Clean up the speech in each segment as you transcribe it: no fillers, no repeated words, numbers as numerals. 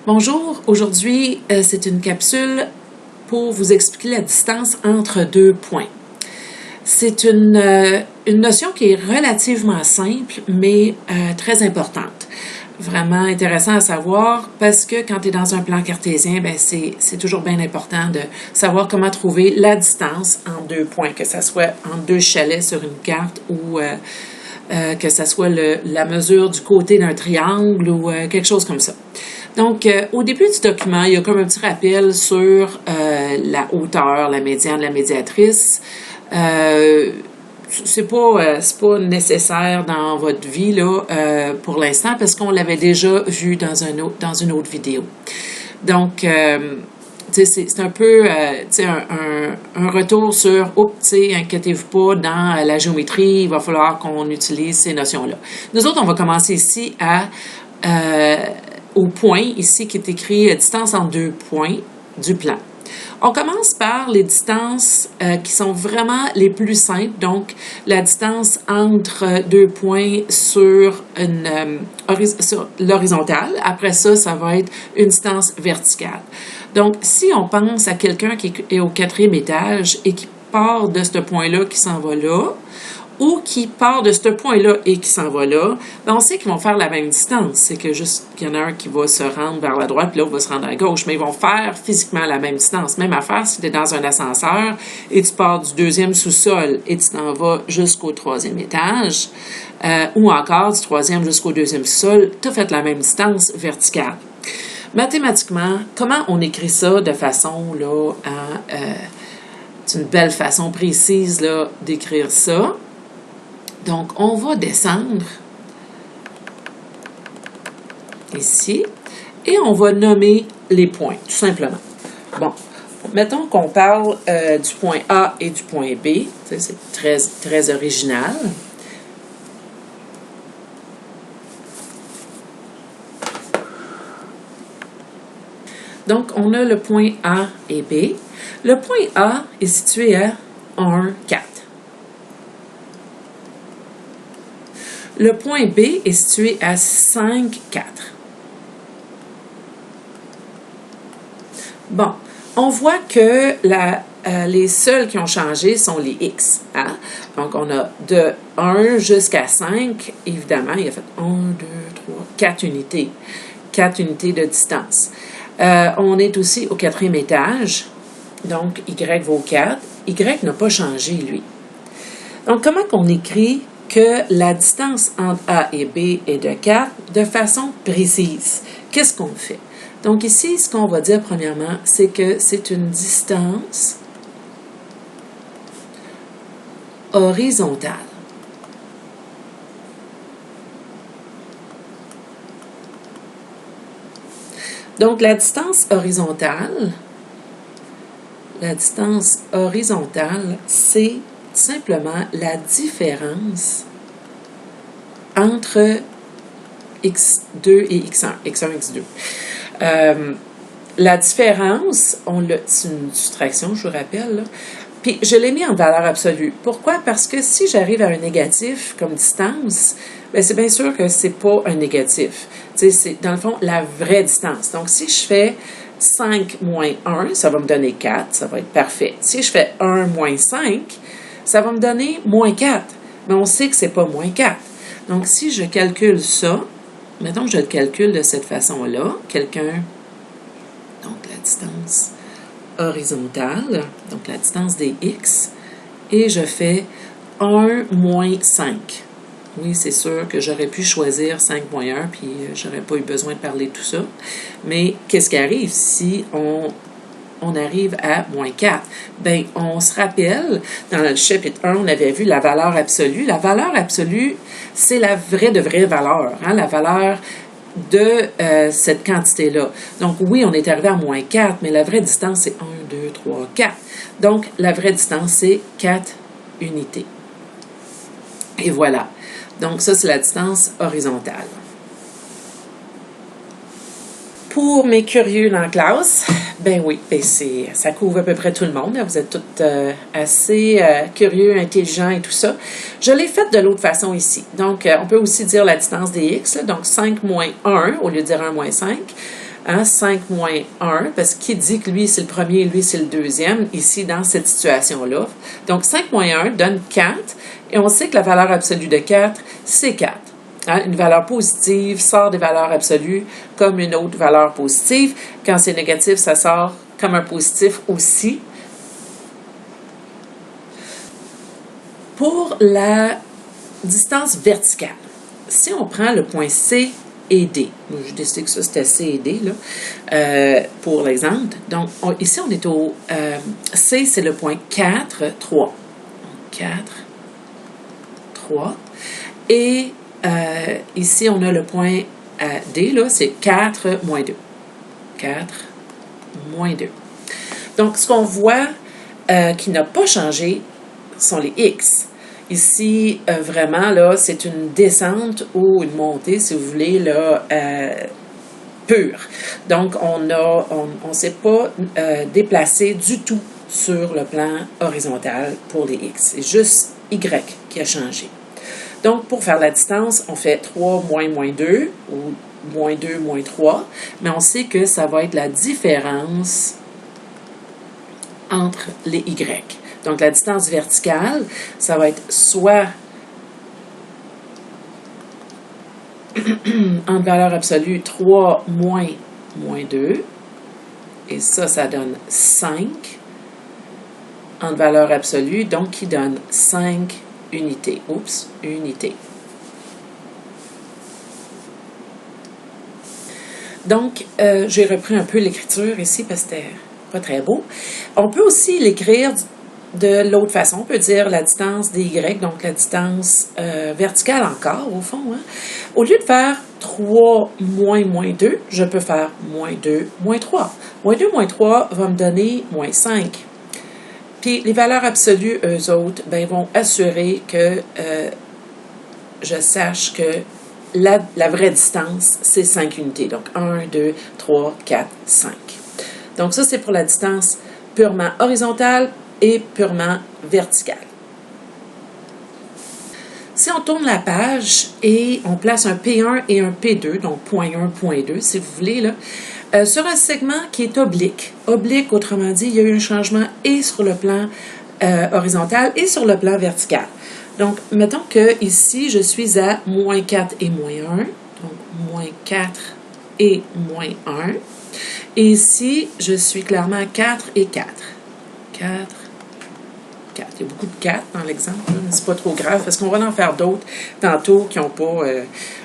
Bonjour, aujourd'hui c'est une capsule pour vous expliquer la distance entre deux points. C'est une notion qui est relativement simple mais très importante. Vraiment intéressant à savoir parce que quand tu es dans un plan cartésien, c'est toujours bien important de savoir comment trouver la distance entre deux points, que ce soit entre deux chalets sur une carte ou que ce soit la mesure du côté d'un triangle ou quelque chose comme ça. Donc, au début du document, il y a comme un petit rappel sur la hauteur, la médiane, la médiatrice. C'est pas nécessaire dans votre vie là pour l'instant parce qu'on l'avait déjà vu dans une autre vidéo. Donc, c'est un peu un retour sur inquiétez-vous pas, dans la géométrie, il va falloir qu'on utilise ces notions-là. Nous autres, on va commencer ici au point ici qui est écrit distance entre deux points du plan. On commence par les distances qui sont vraiment les plus simples, donc la distance entre deux points sur l'horizontale. Après ça, ça va être une distance verticale. Donc, si on pense à quelqu'un qui est au 4e étage et qui part de ce point-là qui s'en va là, ou qui part de ce point-là et qui s'en va là, on sait qu'ils vont faire la même distance. C'est que juste qu'il y en a un qui va se rendre vers la droite, puis l'autre va se rendre à gauche, mais ils vont faire physiquement la même distance. Même affaire si tu es dans un ascenseur et tu pars du 2e sous-sol et tu t'en vas jusqu'au 3e étage, ou encore du 3e jusqu'au 2e sous-sol, tu as fait la même distance verticale. Mathématiquement, comment on écrit ça de façon, là, c'est une belle façon précise, là, d'écrire ça. Donc, on va descendre ici et on va nommer les points, tout simplement. Bon, mettons qu'on parle du point A et du point B. C'est très, très original. Donc, on a le point A et B. Le point A est situé à 1, 4. Le point B est situé à 5, 4. Bon, on voit que les seuls qui ont changé sont les X. Hein? Donc, on a de 1 jusqu'à 5, évidemment, il a fait 1, 2, 3, 4 unités. 4 unités de distance. On est aussi au 4e étage, donc Y vaut 4. Y n'a pas changé, lui. Donc, comment qu'on écrit que la distance entre A et B est de 4 de façon précise? Qu'est-ce qu'on fait? Donc ici, ce qu'on va dire premièrement, c'est que c'est une distance horizontale. Donc la distance horizontale, c'est simplement la différence entre x2 et x1, x1, x2. La différence, c'est une soustraction, je vous rappelle, là. Puis je l'ai mis en valeur absolue. Pourquoi? Parce que si j'arrive à un négatif comme distance, c'est bien sûr que c'est pas un négatif. C'est dans le fond la vraie distance. Donc si je fais 5 moins 1, ça va me donner 4, ça va être parfait. Si je fais 1 moins 5, ça va me donner moins 4. Mais on sait que c'est pas moins 4. Donc, si je calcule ça, mettons que je le calcule de cette façon-là, donc la distance horizontale, donc la distance des X, et je fais 1 moins 5. Oui, c'est sûr que j'aurais pu choisir 5 moins 1, puis j'aurais pas eu besoin de parler de tout ça. Mais qu'est-ce qui arrive si on arrive à moins 4. Bien, on se rappelle, dans le chapitre 1, on avait vu la valeur absolue. La valeur absolue, c'est la vraie valeur, hein, la valeur de cette quantité-là. Donc, oui, on est arrivé à moins 4, mais la vraie distance, c'est 1, 2, 3, 4. Donc, la vraie distance, c'est 4 unités. Et voilà. Donc, ça, c'est la distance horizontale. Pour mes curieux dans la classe, Ben oui, ben ça couvre à peu près tout le monde. Vous êtes tous assez curieux, intelligents et tout ça. Je l'ai fait de l'autre façon ici. Donc, on peut aussi dire la distance des x. Là. Donc, 5 moins 1 au lieu de dire 1 moins 5. Hein, 5 moins 1, parce qu'il dit que lui, c'est le premier et lui, c'est le deuxième, ici, dans cette situation-là. Donc, 5 moins 1 donne 4. Et on sait que la valeur absolue de 4, c'est 4. Hein, une valeur positive sort des valeurs absolues comme une autre valeur positive. Quand c'est négatif, ça sort comme un positif aussi. Pour la distance verticale, si on prend le point C et D, je décide que ça c'était C et D là, pour l'exemple. Donc ici on est au C, c'est le point 4, 3. 4, 3. Et ici, on a le point D, là, c'est 4 moins 2. 4 moins 2. Donc, ce qu'on voit qui n'a pas changé sont les X. Ici, vraiment, là, c'est une descente ou une montée, si vous voulez, là, pure. Donc, on ne s'est pas déplacé du tout sur le plan horizontal pour les X. C'est juste Y qui a changé. Donc, pour faire la distance, on fait 3 moins moins 2 ou moins 2 moins 3, mais on sait que ça va être la différence entre les Y. Donc, la distance verticale, ça va être soit en valeur absolue 3 moins moins 2, et ça donne 5 en valeur absolue, donc qui donne 5 unités. Oups, unité. Donc, j'ai repris un peu l'écriture ici parce que c'était pas très beau. On peut aussi l'écrire de l'autre façon. On peut dire la distance des Y, donc la distance verticale encore, au fond. Hein. Au lieu de faire 3 moins moins 2, je peux faire moins 2 moins 3. Moins 2 moins 3 va me donner moins 5. Puis les valeurs absolues, eux autres, ben, vont assurer que je sache que la vraie distance, c'est 5 unités. Donc 1, 2, 3, 4, 5. Donc ça, c'est pour la distance purement horizontale et purement verticale. Si on tourne la page et on place un P1 et un P2, donc point 1, point 2, si vous voulez, là, sur un segment qui est oblique. Oblique, autrement dit, il y a eu un changement et sur le plan horizontal et sur le plan vertical. Donc, mettons que ici, je suis à moins 4 et moins 1. Donc, moins 4 et moins 1. Et ici, je suis clairement à 4 et 4. 4, 4. Il y a beaucoup de 4 dans l'exemple, mais c'est pas trop grave parce qu'on va en faire d'autres tantôt qui n'ont pas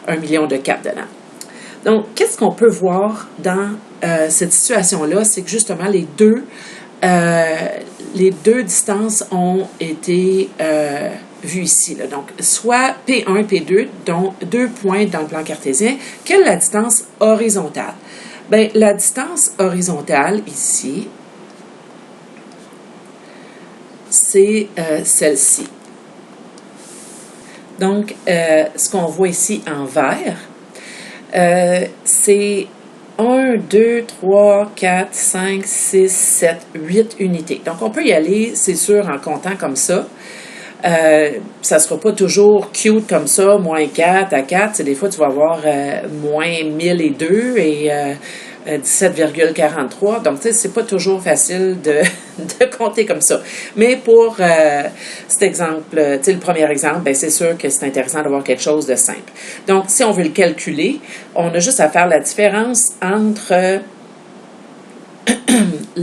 1 million de 4 dedans. Donc, qu'est-ce qu'on peut voir dans cette situation-là? C'est que justement, les deux distances ont été vues ici. Là. Donc, soit P1, P2, dont 2 points dans le plan cartésien. Quelle est la distance horizontale? Bien, la distance horizontale, ici, c'est celle-ci. Donc, ce qu'on voit ici en vert, c'est 1, 2, 3, 4, 5, 6, 7, 8 unités. Donc, on peut y aller, c'est sûr, en comptant comme ça. Ça ne sera pas toujours cute comme ça, moins 4 à 4. Des fois, tu vas avoir moins 1002 et 17,43. Donc, tu sais, c'est pas toujours facile de compter comme ça. Mais pour cet exemple, tu sais, le premier exemple, ben, c'est sûr que c'est intéressant d'avoir quelque chose de simple. Donc, si on veut le calculer, on a juste à faire la différence entre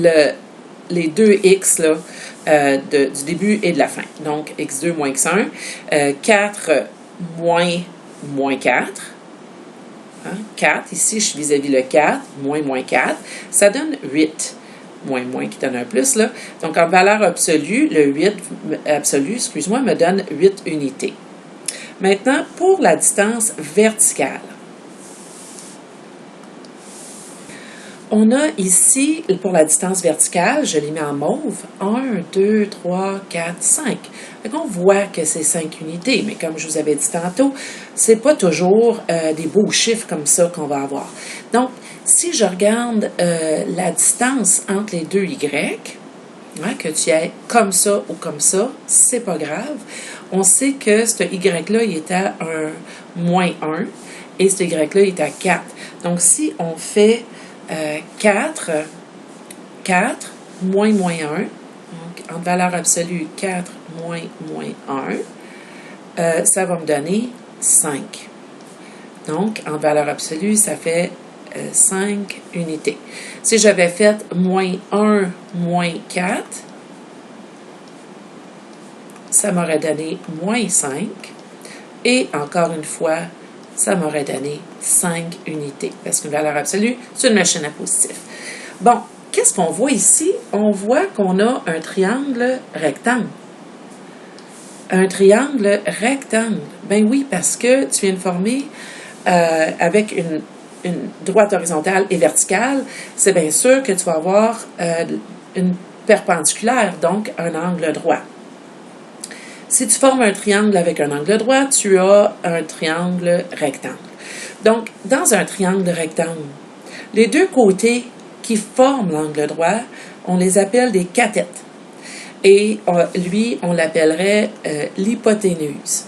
les deux x là, du début et de la fin. Donc, x2 moins x1, 4 moins 4. Hein, 4, ici, je suis vis-à-vis le 4, moins 4, ça donne 8. Moins qui donne un plus, là. Donc, en valeur absolue, le 8 absolu, excuse-moi, me donne 8 unités. Maintenant, pour la distance verticale. On a ici, pour la distance verticale, je l'ai mis en mauve, 1, 2, 3, 4, 5. Donc, on voit que c'est 5 unités, mais comme je vous avais dit tantôt, c'est pas toujours des beaux chiffres comme ça qu'on va avoir. Donc, Si je regarde la distance entre les deux Y, hein, que tu aies comme ça ou comme ça, c'est pas grave. On sait que ce Y-là, il est à moins 1 et ce Y-là, il est à 4. Donc, si on fait 4, moins 1, donc en valeur absolue, 4 moins 1, ça va me donner 5. Donc, en valeur absolue, ça fait 5 unités. Si j'avais fait moins 1, moins 4, ça m'aurait donné moins 5. Et encore une fois, ça m'aurait donné 5 unités. Parce qu'une valeur absolue, c'est une machine à positif. Bon, qu'est-ce qu'on voit ici? On voit qu'on a un triangle rectangle. Un triangle rectangle. Ben oui, parce que tu viens de former avec une droite horizontale et verticale, c'est bien sûr que tu vas avoir une perpendiculaire, donc un angle droit. Si tu formes un triangle avec un angle droit, tu as un triangle rectangle. Donc, dans un triangle rectangle, les deux côtés qui forment l'angle droit, on les appelle des cathètes. Et lui, on l'appellerait l'hypoténuse.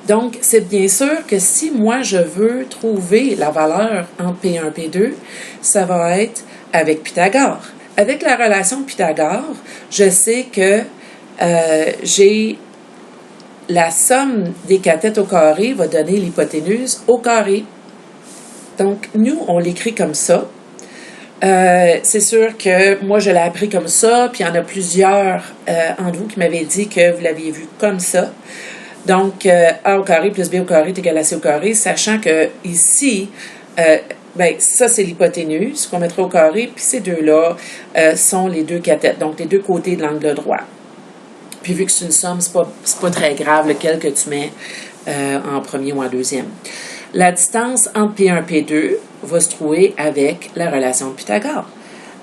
Donc, c'est bien sûr que si moi, je veux trouver la valeur entre P1 et P2, ça va être avec Pythagore. Avec la relation de Pythagore, je sais que j'ai la somme des cathètes au carré va donner l'hypoténuse au carré. Donc, nous, on l'écrit comme ça. C'est sûr que moi, je l'ai appris comme ça, puis il y en a plusieurs entre vous qui m'avaient dit que vous l'aviez vu comme ça. Donc, A au carré plus B au carré est égal à C au carré, sachant que ici, ça, c'est l'hypoténuse qu'on mettrait au carré, puis ces deux-là sont les deux cathètes, donc les deux côtés de l'angle droit. Puis vu que c'est une somme, c'est pas très grave lequel que tu mets en premier ou en deuxième. La distance entre P1 et P2 va se trouver avec la relation de Pythagore.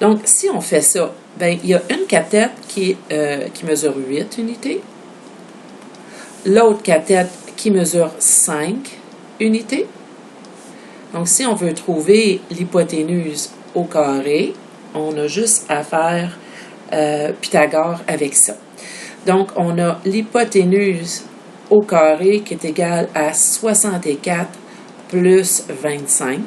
Donc, si on fait ça, il y a une cathète qui mesure 8 unités, l'autre cathète qui mesure 5 unités. Donc, si on veut trouver l'hypoténuse au carré, on a juste à faire Pythagore avec ça. Donc, on a l'hypoténuse au carré qui est égale à 64 plus 25.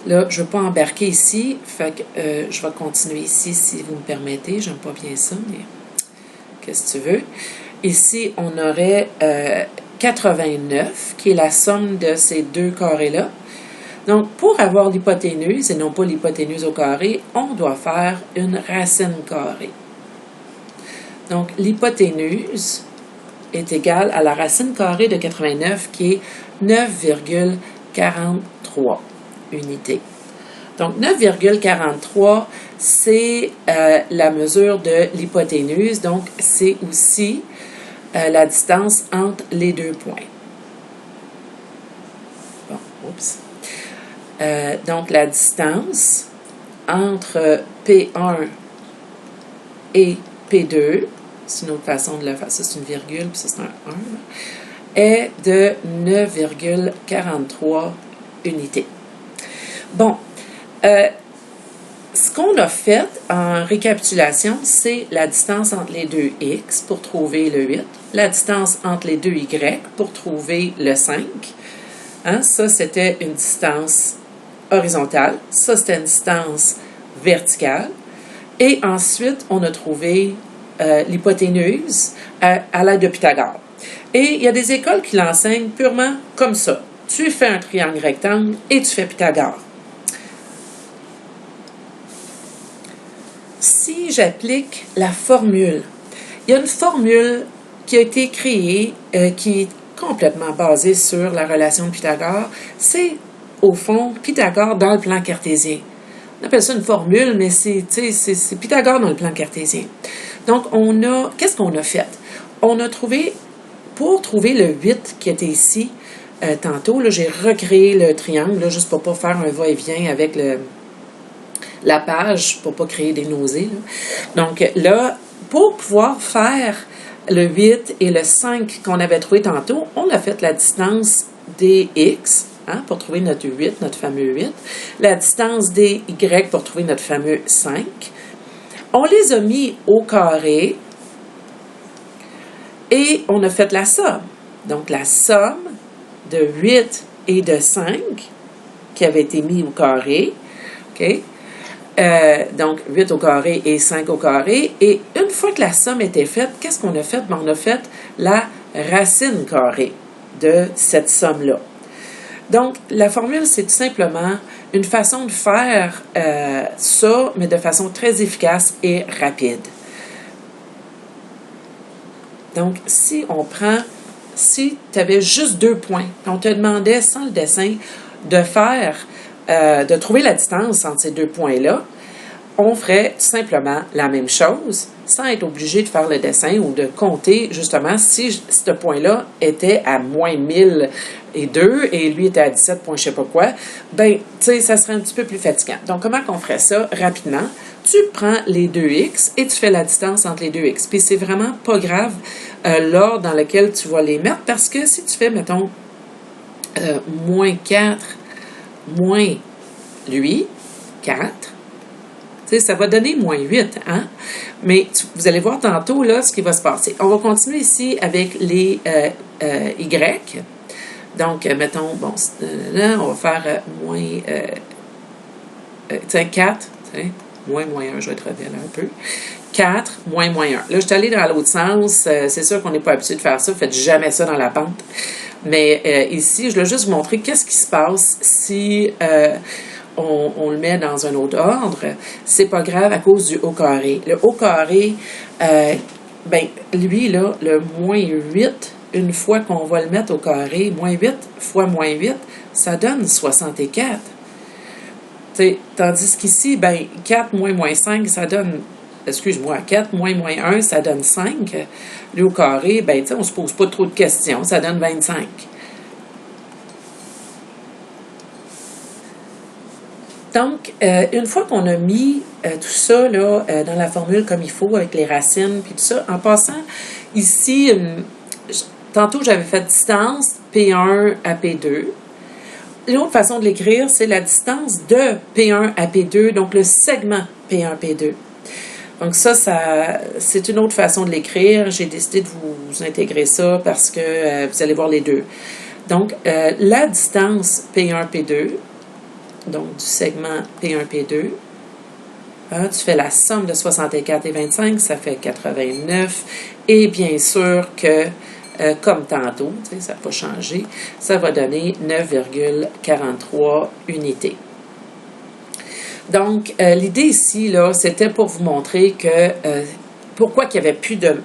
Là, je ne veux pas embarquer ici, fait que je vais continuer ici si vous me permettez. J'aime pas bien ça, mais qu'est-ce que tu veux? Ici, on aurait 89, qui est la somme de ces deux carrés-là. Donc, pour avoir l'hypoténuse, et non pas l'hypoténuse au carré, on doit faire une racine carrée. Donc, l'hypoténuse est égale à la racine carrée de 89, qui est 9,43 unités. Donc, 9,43, c'est la mesure de l'hypoténuse. Donc, c'est aussi la distance entre les deux points. Bon, oups. Donc, la distance entre P1 et P2, c'est une autre façon de le faire, ça c'est une virgule, puis ça c'est un 1, est de 9,43 unités. Bon, ce qu'on a fait en récapitulation, c'est la distance entre les deux X pour trouver le 8, la distance entre les deux Y pour trouver le 5. Hein, ça, c'était une distance horizontale. Ça, c'était une distance verticale. Et ensuite, on a trouvé l'hypoténuse à l'aide de Pythagore. Et il y a des écoles qui l'enseignent purement comme ça. Tu fais un triangle rectangle et tu fais Pythagore. Si j'applique la formule, il y a une formule qui a été créée qui est complètement basée sur la relation de Pythagore. C'est, au fond, Pythagore dans le plan cartésien. On appelle ça une formule, mais c'est Pythagore dans le plan cartésien. Donc, qu'est-ce qu'on a fait? On a trouvé, pour trouver le 8 qui était ici, tantôt, là, j'ai recréé le triangle, là, juste pour ne pas faire un va-et-vient avec la page, pour ne pas créer des nausées. Là. Donc, là, pour pouvoir faire le 8 et le 5 qu'on avait trouvé tantôt, on a fait la distance des X hein, pour trouver notre 8, notre fameux 8. La distance dy pour trouver notre fameux 5. On les a mis au carré et on a fait la somme. Donc, la somme de 8 et de 5 qui avait été mis au carré. OK? Donc, 8 au carré et 5 au carré. Et une fois que la somme était faite, qu'est-ce qu'on a fait? Ben, on a fait la racine carrée de cette somme-là. Donc, la formule, c'est tout simplement une façon de faire ça, mais de façon très efficace et rapide. Donc, si tu avais juste 2 points, on te demandait, sans le dessin, de trouver la distance entre ces 2 points-là, on ferait tout simplement la même chose, sans être obligé de faire le dessin ou de compter, justement, si ce point-là était à moins 1002 et lui était à 17 points, je sais pas quoi, ben, tu sais, ça serait un petit peu plus fatigant. Donc, comment qu'on ferait ça rapidement? Tu prends les 2x et tu fais la distance entre les 2x. Puis, c'est vraiment pas grave l'ordre dans lequel tu vas les mettre, parce que si tu fais, mettons, moins 4, moins lui, 4, tu sais, ça va donner moins 8, hein? Mais vous allez voir tantôt, là, ce qui va se passer. On va continuer ici avec les y. Donc, mettons, bon, là, on va faire moins, tiens, 4, tiens, moins 1, je vais te révéler un peu. 4, moins 1. Là, je suis allée dans l'autre sens. C'est sûr qu'on n'est pas habitué de faire ça. Faites jamais ça dans la pente. Mais ici, je vais juste vous montrer qu'est-ce qui se passe si on le met dans un autre ordre. C'est pas grave à cause du haut carré. Le haut carré, ben, lui, là, le moins 8, une fois qu'on va le mettre au carré, moins 8 fois moins 8, ça donne 64. T'sais, tandis qu'ici, ben, 4 moins 5, ça donne, excuse-moi, 4 moins 1, ça donne 5. Lui au carré, ben, on ne se pose pas trop de questions, ça donne 25. Donc, une fois qu'on a mis tout ça là, dans la formule comme il faut, avec les racines, puis tout ça, en passant, ici, tantôt j'avais fait distance P1 à P2. L'autre façon de l'écrire, c'est la distance de P1 à P2, donc le segment P1, P2. Donc ça c'est une autre façon de l'écrire. J'ai décidé de vous intégrer ça parce que vous allez voir les deux. Donc, la distance P1, P2, donc du segment P1, P2, hein, tu fais la somme de 64 et 25, ça fait 89. Et bien sûr que comme tantôt, ça n'a pas changé, ça va donner 9,43 unités. Donc, l'idée ici, là, c'était pour vous montrer que pourquoi il n'y avait plus de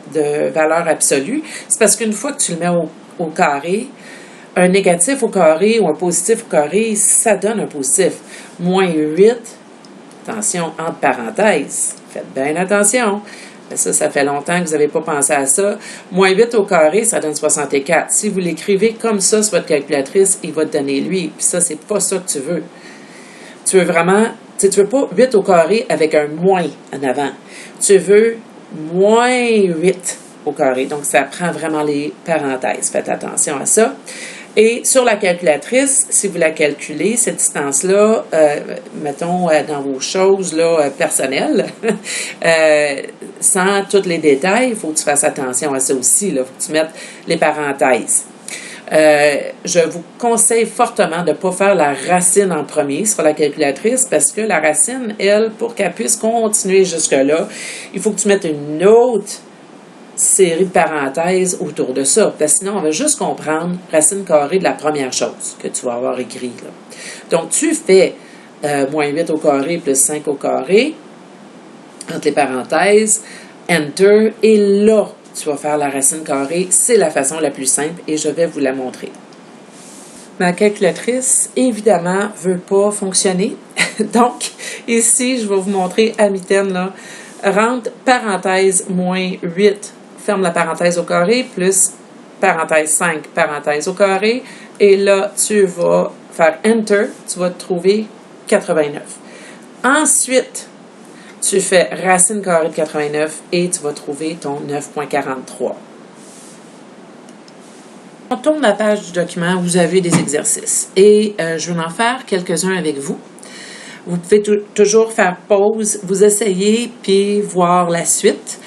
valeur absolue. C'est parce qu'une fois que tu le mets au carré, un négatif au carré ou un positif au carré, ça donne un positif. Moins 8, attention, entre parenthèses, faites bien attention. Ça fait longtemps que vous n'avez pas pensé à ça. Moins 8 au carré, ça donne 64. Si vous l'écrivez comme ça sur votre calculatrice, il va te donner lui. Puis ça, c'est pas ça que tu veux. Tu veux vraiment, tu veux pas 8 au carré avec un moins en avant. Tu veux moins 8 au carré. Donc, ça prend vraiment les parenthèses. Faites attention à ça. Et sur la calculatrice, si vous la calculez, cette distance-là, mettons dans vos choses là, personnelles, sans tous les détails, il faut que tu fasses attention à ça aussi. Il faut que tu mettes les parenthèses. Je vous conseille fortement de ne pas faire la racine en premier sur la calculatrice parce que la racine, elle, pour qu'elle puisse continuer jusque-là, il faut que tu mettes une autre série de parenthèses autour de ça. Parce que sinon, on va juste comprendre racine carrée de la première chose que tu vas avoir écrit. Là. Donc, tu fais moins 8 au carré plus 5 au carré entre les parenthèses, Enter, et là, tu vas faire la racine carrée. C'est la façon la plus simple et je vais vous la montrer. Ma calculatrice, évidemment, ne veut pas fonctionner. Donc, ici, je vais vous montrer à mitaine, là, rentre parenthèse moins 8, ferme la parenthèse au carré, plus parenthèse 5, parenthèse au carré, et là, tu vas faire Enter, tu vas trouver 89. Ensuite, tu fais racine carrée de 89 et tu vas trouver ton 9,43. On tourne la page du document, vous avez des exercices. Et je vais en faire quelques-uns avec vous. Vous pouvez toujours faire pause, vous essayez, puis voir la suite.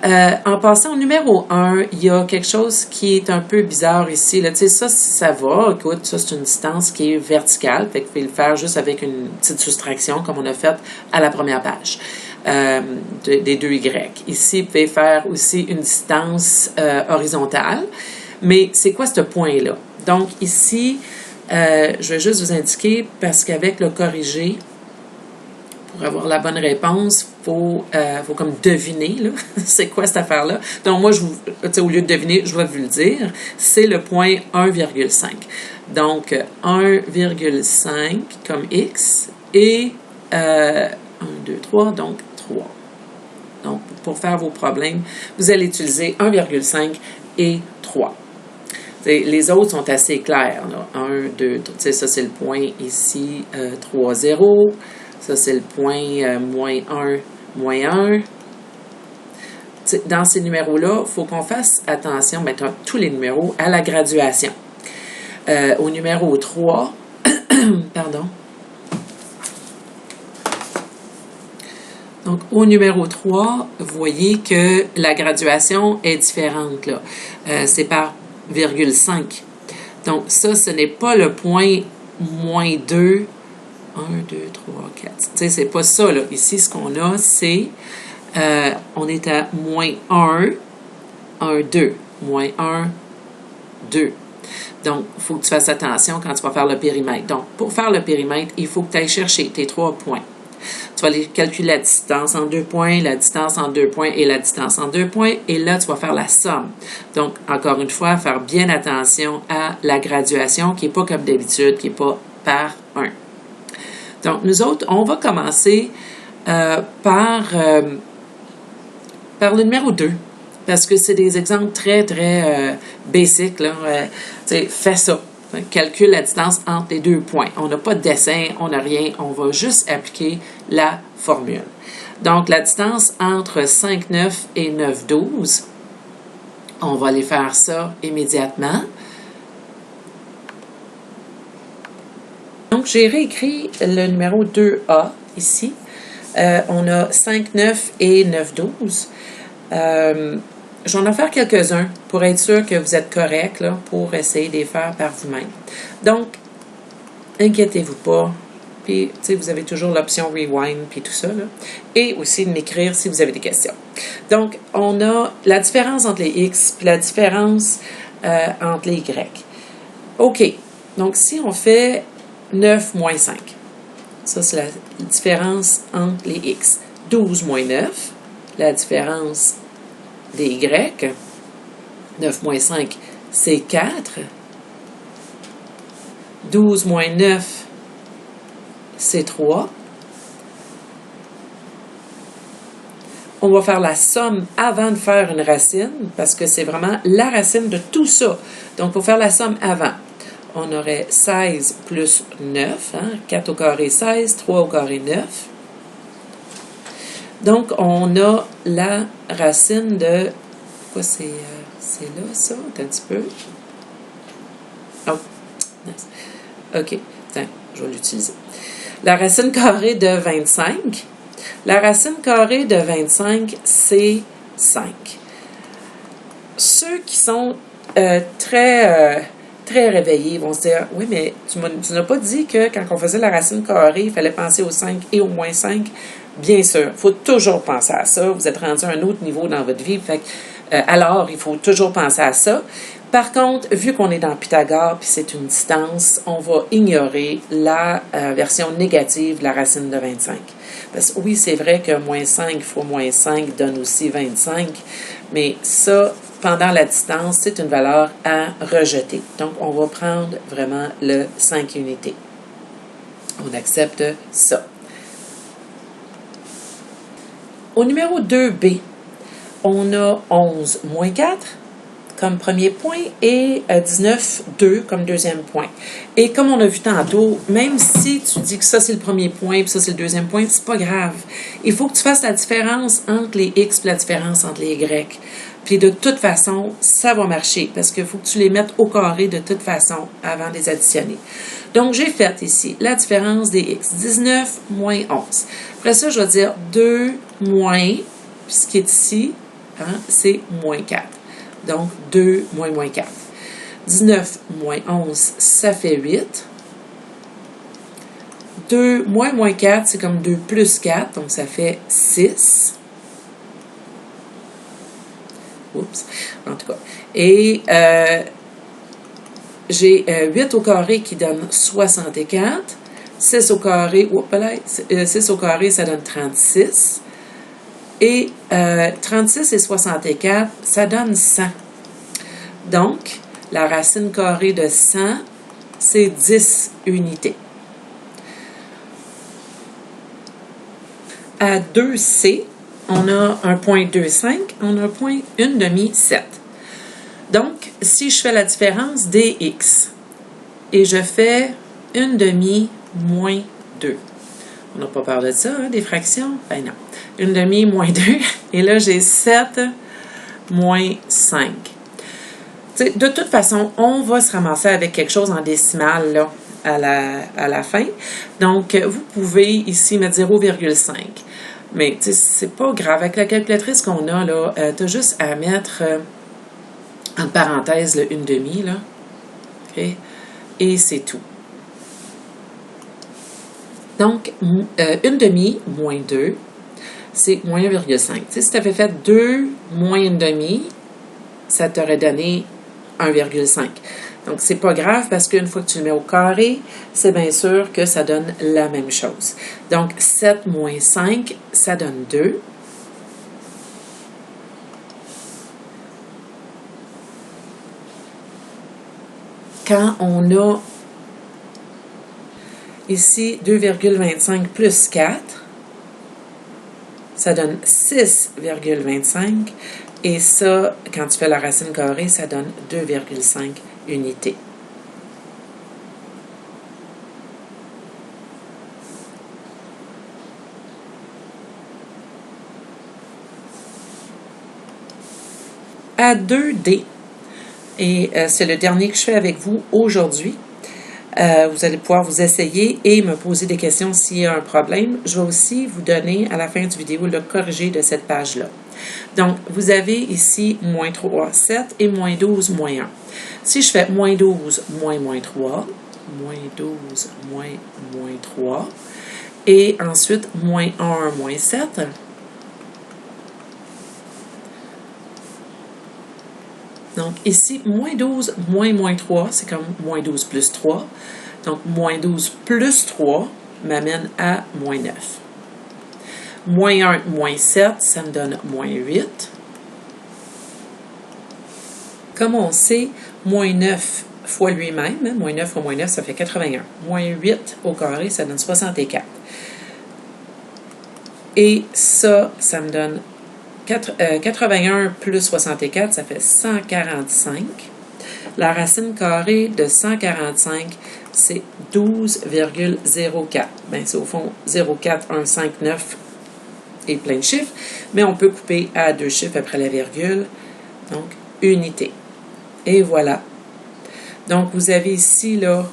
En passant au numéro 1, il y a quelque chose qui est un peu bizarre ici. Là. Tu sais, ça va. Écoute, ça, c'est une distance qui est verticale. Fait que vous pouvez le faire juste avec une petite soustraction, comme on a fait à la première page des 2Y. Ici, vous pouvez faire aussi une distance horizontale. Mais c'est quoi ce point-là? Donc, ici, je vais juste vous indiquer, parce qu'avec le corrigé, pour avoir la bonne réponse, faut comme deviner, là, c'est quoi cette affaire-là. Donc, moi, au lieu de deviner, je vais vous le dire. C'est le point 1,5. Donc, 1,5 comme X et 1, 2, 3, donc 3. Donc, pour faire vos problèmes, vous allez utiliser 1,5 et 3. Les autres sont assez clairs. Là. 1, 2, 3. Ça, c'est le point ici, 3, 0. Ça, c'est le point moins 1, moins 1. Dans ces numéros-là, il faut qu'on fasse attention, maintenant, tous les numéros, à la graduation. Au numéro 3, pardon. Donc, au numéro 3, vous voyez que la graduation est différente. Là. C'est par 0,5. Donc, ça, ce n'est pas le point moins 2, 1, 2, 3, 4. Tu sais, c'est pas ça, là. Ici, ce qu'on a, c'est, on est à moins 1, 1, 2. Moins 1, 2. Donc, il faut que tu fasses attention quand tu vas faire le périmètre. Donc, pour faire le périmètre, il faut que tu ailles chercher tes 3 points. Tu vas aller calculer la distance en 2 points, la distance en 2 points et la distance en 2 points. Et là, tu vas faire la somme. Donc, encore une fois, faire bien attention à la graduation qui n'est pas comme d'habitude, qui n'est pas par 1. Donc, nous autres, on va commencer par le numéro 2, parce que c'est des exemples très, très basiques. Fais ça. Calcule la distance entre les 2 points. On n'a pas de dessin, on n'a rien, on va juste appliquer la formule. Donc, la distance entre 5,9 et 9,12, on va aller faire ça immédiatement. Donc, j'ai réécrit le numéro 2A ici. On a 5,9 et 9,12. Je vais en faire quelques-uns pour être sûr que vous êtes correct là, pour essayer de les faire par vous-même. Donc, inquiétez-vous pas. Puis, tu sais, vous avez toujours l'option rewind puis tout ça. Là. Et aussi de m'écrire si vous avez des questions. Donc, on a la différence entre les X et la différence entre les Y. OK. Donc, si on fait 9 moins 5, ça, c'est la différence entre les X. 12 moins 9, la différence des Y. 9 moins 5, c'est 4. 12 moins 9, c'est 3. On va faire la somme avant de faire une racine, parce que c'est vraiment la racine de tout ça. Donc, pour faire la somme avant, on aurait 16 plus 9. 4 au carré, 16. 3 au carré, 9. Donc, on a la racine de... Pourquoi c'est là, ça? Un petit peu. Oh, nice. OK. Tiens, je vais l'utiliser. La racine carrée de 25. La racine carrée de 25, c'est 5. Ceux qui sont très réveillés vont se dire, oui, mais tu n'as pas dit que quand on faisait la racine carrée, il fallait penser au 5 et au moins 5. Bien sûr, il faut toujours penser à ça. Vous êtes rendu à un autre niveau dans votre vie. Fait alors, il faut toujours penser à ça. Par contre, vu qu'on est dans Pythagore puis c'est une distance, on va ignorer la version négative de la racine de 25. Parce que oui, c'est vrai que moins 5 fois moins 5 donne aussi 25, mais ça, pendant la distance, c'est une valeur à rejeter. Donc, on va prendre vraiment le 5 unités. On accepte ça. Au numéro 2B, on a 11 moins 4 comme premier point et 19, 2 comme deuxième point. Et comme on a vu tantôt, même si tu dis que ça c'est le premier point et ça c'est le deuxième point, c'est pas grave. Il faut que tu fasses la différence entre les X et la différence entre les Y. Puis de toute façon, ça va marcher parce qu'il faut que tu les mettes au carré de toute façon avant de les additionner. Donc, j'ai fait ici la différence des x. 19 moins 11. Après ça, je vais dire 2 moins, puis ce qui est ici, hein, c'est moins 4. Donc, 2 moins moins 4. 19 moins 11, ça fait 8. 2 moins moins 4, c'est comme 2 plus 4, donc ça fait 6. Oups, en tout cas. Et j'ai 8 au carré qui donne 64. 6 au carré, 6 au carré, ça donne 36. Et 36 et 64, ça donne 100. Donc, la racine carrée de 100, c'est 10 unités. À 2C, on a un point 2,5, on a un point 1,7. Donc, si je fais la différence des x et je fais 1,5 moins 2, on n'a pas peur de ça, hein, des fractions? Ben non. 1,5 moins 2, et là j'ai 7 moins 5. T'sais, de toute façon, on va se ramasser avec quelque chose en décimale là, à la fin. Donc, vous pouvez ici mettre 0,5. Mais c'est pas grave. Avec la calculatrice qu'on a, là, tu as juste à mettre en parenthèse le 1,5, là. Okay? Et c'est tout. Donc, 1,5 moins 2, c'est moins 1,5. Si tu avais fait 2 moins 1,5, ça t'aurait donné 1,5. Donc, c'est pas grave parce qu'une fois que tu le mets au carré, c'est bien sûr que ça donne la même chose. Donc, 7 moins 5, ça donne 2. Quand on a ici 2,25 plus 4, ça donne 6,25. Et ça, quand tu fais la racine carrée, ça donne 2,5 unités. À 2D, et c'est le dernier que je fais avec vous aujourd'hui. Vous allez pouvoir vous essayer et me poser des questions s'il y a un problème. Je vais aussi vous donner à la fin du vidéo le corrigé de cette page-là. Donc, vous avez ici moins 3, 7 et moins 12, moins 1. Si je fais moins 12, moins 3, moins 12, moins 3, et ensuite moins 1, moins 7, donc ici, moins 12, moins 3, c'est comme moins 12 plus 3. Donc, moins 12 plus 3 m'amène à moins 9. Moins 1, moins 7, ça me donne moins 8. Comme on sait, moins 9 fois lui-même, hein, moins 9 fois moins 9, ça fait 81. Moins 8 au carré, ça donne 64. Et ça me donne 81 plus 64, ça fait 145. La racine carrée de 145, c'est 12,04. Bien, c'est au fond 0,4159 et plein de chiffres, mais on peut couper à 2 chiffres après la virgule, donc unité. Et voilà. Donc, vous avez ici là,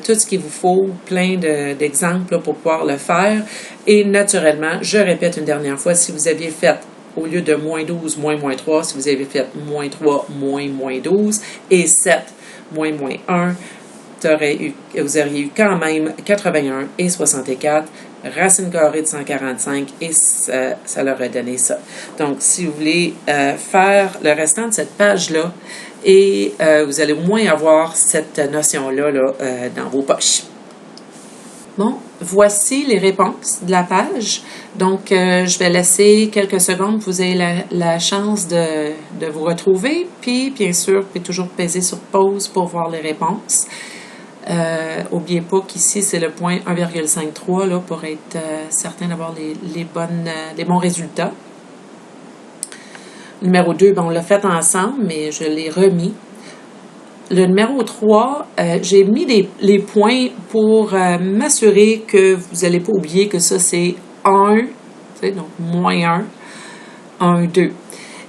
tout ce qu'il vous faut, plein d'exemples pour pouvoir le faire. Et naturellement, je répète une dernière fois, si vous aviez fait, au lieu de moins 12, moins 3, si vous avez fait moins 3, moins 12, et 7, moins 1, vous auriez eu quand même 81 et 64, racine carrée de 145, et ça leur a donné ça. Donc, si vous voulez faire le restant de cette page-là, et vous allez au moins avoir cette notion-là dans vos poches. Bon, voici les réponses de la page. Donc, je vais laisser quelques secondes, vous ayez la chance de vous retrouver. Puis, bien sûr, vous pouvez toujours peser sur pause pour voir les réponses. N'oubliez pas qu'ici, c'est le point 1,53 là, pour être certain d'avoir les bons résultats. Numéro 2, ben, on l'a fait ensemble, mais je l'ai remis. Le numéro 3, j'ai mis les points pour m'assurer que vous n'allez pas oublier que ça, c'est 1, donc moins 1, 1, 2.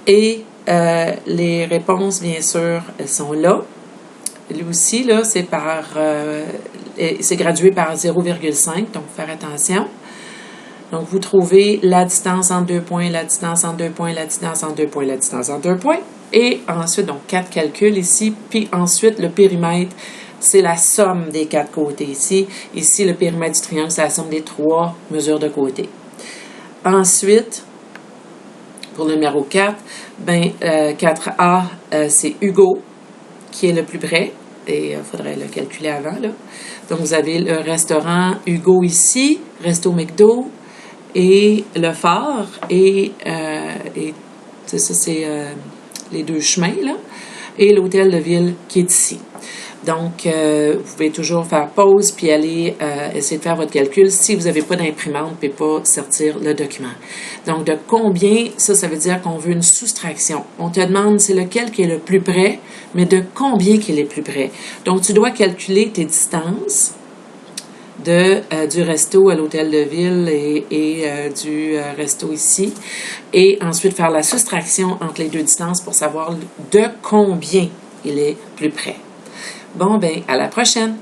Et les réponses, bien sûr, elles sont là. Lui aussi, là, c'est gradué par 0,5, donc faire attention. Donc, vous trouvez la distance entre 2 points, la distance entre 2 points, la distance entre 2 points, la distance entre 2 points. Et ensuite, donc, 4 calculs ici. Puis ensuite, le périmètre, c'est la somme des 4 côtés ici. Ici, le périmètre du triangle, c'est la somme des 3 mesures de côté. Ensuite, pour le numéro 4, 4A, c'est Hugo, qui est le plus près. Et il faudrait le calculer avant, là. Donc, vous avez le restaurant Hugo ici, Resto McDo, et le phare, et c'est ça, c'est les 2 chemins, là, et l'hôtel de ville qui est ici. Donc, vous pouvez toujours faire pause puis aller essayer de faire votre calcul. Si vous n'avez pas d'imprimante, vous ne pouvez pas sortir le document. Donc, de combien, ça veut dire qu'on veut une soustraction. On te demande c'est lequel qui est le plus près, mais de combien qui est le plus près. Donc, tu dois calculer tes distances du resto à l'hôtel de ville et du resto ici. Et ensuite, faire la soustraction entre les 2 distances pour savoir de combien il est plus près. Bon, à la prochaine!